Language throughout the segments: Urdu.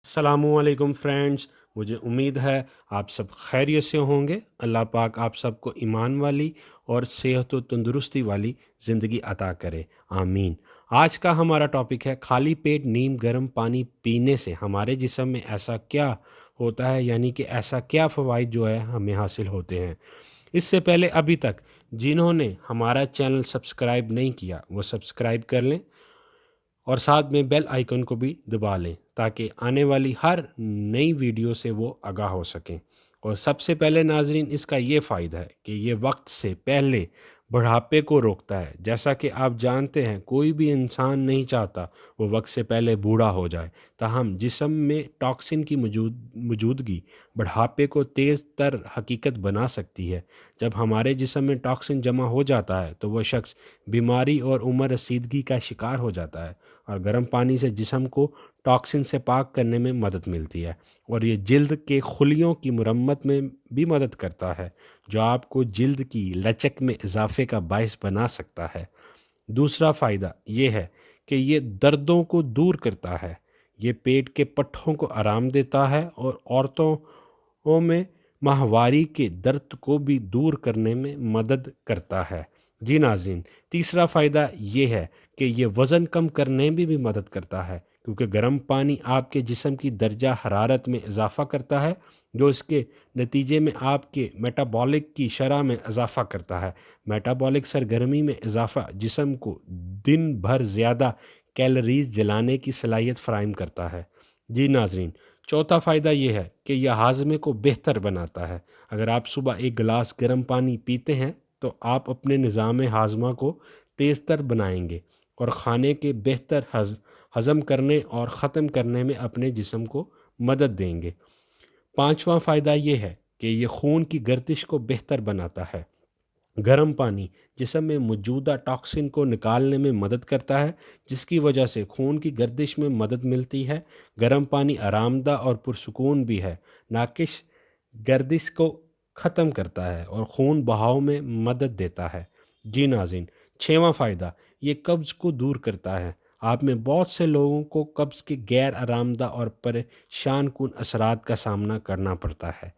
السلام علیکم فرینڈز، مجھے امید ہے آپ سب خیریت سے ہوں گے۔ اللہ پاک آپ سب کو ایمان والی اور صحت و تندرستی والی زندگی عطا کرے، آمین۔ آج کا ہمارا ٹاپک ہے خالی پیٹ نیم گرم پانی پینے سے ہمارے جسم میں ایسا کیا ہوتا ہے، یعنی کہ ایسا کیا فوائد جو ہے ہمیں حاصل ہوتے ہیں۔ اس سے پہلے ابھی تک جنہوں نے ہمارا چینل سبسکرائب نہیں کیا وہ سبسکرائب کر لیں اور ساتھ میں بیل آئیکن کو بھی دبا لیں تاکہ آنے والی ہر نئی ویڈیو سے وہ آگاہ ہو سکیں۔ اور سب سے پہلے ناظرین، اس کا یہ فائدہ ہے کہ یہ وقت سے پہلے بڑھاپے کو روکتا ہے۔ جیسا کہ آپ جانتے ہیں کوئی بھی انسان نہیں چاہتا وہ وقت سے پہلے بوڑھا ہو جائے، تاہم جسم میں ٹاکسن کی موجودگی بڑھاپے کو تیز تر حقیقت بنا سکتی ہے۔ جب ہمارے جسم میں ٹاکسن جمع ہو جاتا ہے تو وہ شخص بیماری اور عمر رسیدگی کا شکار ہو جاتا ہے، اور گرم پانی سے جسم کو ٹاکسن سے پاک کرنے میں مدد ملتی ہے، اور یہ جلد کے خلیوں کی مرمت میں بھی مدد کرتا ہے، جو آپ کو جلد کی لچک میں اضافے کا باعث بنا سکتا ہے۔ دوسرا فائدہ یہ ہے کہ یہ دردوں کو دور کرتا ہے۔ یہ پیٹ کے پٹھوں کو آرام دیتا ہے اور عورتوں میں ماہواری کے درد کو بھی دور کرنے میں مدد کرتا ہے۔ جی ناظرین، تیسرا فائدہ یہ ہے کہ یہ وزن کم کرنے میں بھی مدد کرتا ہے، کیونکہ گرم پانی آپ کے جسم کی درجہ حرارت میں اضافہ کرتا ہے، جو اس کے نتیجے میں آپ کے میٹابولک کی شرح میں اضافہ کرتا ہے۔ میٹابولک سرگرمی میں اضافہ جسم کو دن بھر زیادہ کیلوریز جلانے کی صلاحیت فراہم کرتا ہے۔ جی ناظرین، چوتھا فائدہ یہ ہے کہ یہ ہاضمے کو بہتر بناتا ہے۔ اگر آپ صبح ایک گلاس گرم پانی پیتے ہیں تو آپ اپنے نظام ہاضمہ کو تیز تر بنائیں گے اور کھانے کے بہتر ہضم کرنے اور ختم کرنے میں اپنے جسم کو مدد دیں گے۔ پانچواں فائدہ یہ ہے کہ یہ خون کی گردش کو بہتر بناتا ہے۔ گرم پانی جسم میں موجودہ ٹاکسن کو نکالنے میں مدد کرتا ہے، جس کی وجہ سے خون کی گردش میں مدد ملتی ہے۔ گرم پانی آرام دہ اور پرسکون بھی ہے، ناقص گردش کو ختم کرتا ہے اور خون بہاؤ میں مدد دیتا ہے۔ جی ناظرین، چھواں فائدہ یہ قبض کو دور کرتا ہے۔ آپ میں بہت سے لوگوں کو قبض کے غیر آرام دہ اور پریشان کن اثرات کا سامنا کرنا پڑتا ہے۔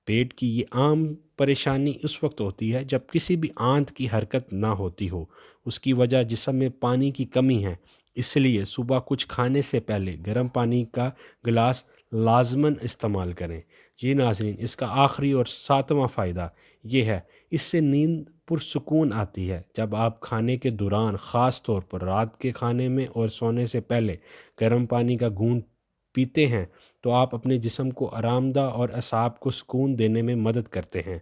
پیٹ کی یہ عام پریشانی اس وقت ہوتی ہے جب کسی بھی آنت کی حرکت نہ ہوتی ہو۔ اس کی وجہ جسم میں پانی کی کمی ہے، اس لیے صبح کچھ کھانے سے پہلے گرم پانی کا گلاس لازماً استعمال کریں۔ جی ناظرین، اس کا آخری اور ساتواں فائدہ یہ ہے، اس سے نیند پرسکون آتی ہے۔ جب آپ کھانے کے دوران، خاص طور پر رات کے کھانے میں اور سونے سے پہلے گرم پانی کا گھونٹ پیتے ہیں تو آپ اپنے جسم کو آرام دہ اور اعصاب کو سکون دینے میں مدد کرتے ہیں۔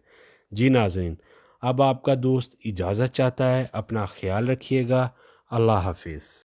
جی ناظرین، اب آپ کا دوست اجازت چاہتا ہے، اپنا خیال رکھیے گا۔ اللہ حافظ۔